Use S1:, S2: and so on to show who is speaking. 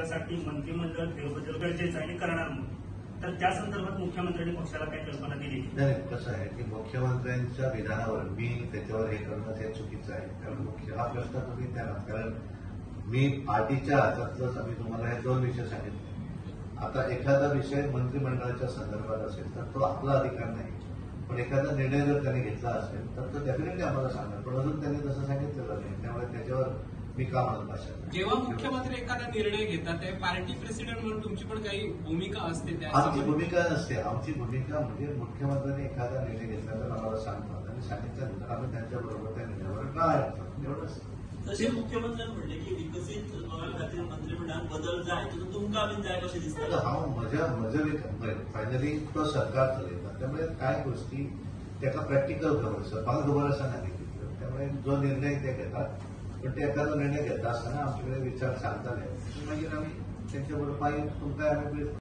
S1: त्यासाठी मंत्रिमंडळ फेरबदल गरजेचं आहे आणि करणार म्हणून. तर त्या संदर्भात मुख्यमंत्र्यांनी पक्षाला काही कल्पना दिली?
S2: नाही, कसं आहे की मुख्यमंत्र्यांच्या विधानावर मी त्याच्यावर हे करणं ते चुकीचं आहे. कारण हा प्रश्न तुम्ही त्याला, कारण मी पार्टीच्या हातातलंच आम्ही तुम्हाला हे 2 विषय सांगितले. आता एखादा विषय मंत्रिमंडळाच्या संदर्भात असेल तर तो आपला अधिकार नाही, पण एखादा निर्णय जर त्यांनी घेतला असेल तर तो डेफिनेटली आम्हाला सांगणार. पण अजून त्यांनी तसं सांगितलेलं नाही, त्यामुळे त्याच्यावर मी का म्हणत भाषा.
S3: जेव्हा मुख्यमंत्री एखादा निर्णय घेतात तेव्हा पार्टी प्रेसिडेंट म्हणून तुमची पण काही भूमिका असते?
S2: आमची भूमिका नसते. आमची भूमिका म्हणजे मुख्यमंत्र्यांनी एखादा निर्णय घेतला तर आम्हाला सांगतात आणि सांगितल्यानंतर आम्ही त्यांच्याबरोबर त्या निर्णयावर काय एवढंच.
S4: तसे मुख्यमंत्र्यांनी म्हणले की विकसित खात्यातील मंत्रिमंडळात बदल जाय तर तुमका आम्ही जाय कसे दिसतात.
S2: हा म्हजे फायनली तो सरकार चालवतात, त्यामुळे काय गोष्टी त्याचा प्रॅक्टिकल खबर असं नाही. त्यामुळे जो निर्णय ते घेतात, पण ते एखादा निर्णय घेत असताना आमच्याकडे विचार सांगता नाही, म्हणजे आम्ही त्यांच्याबरोबर पाहिजे तुमचा आम्ही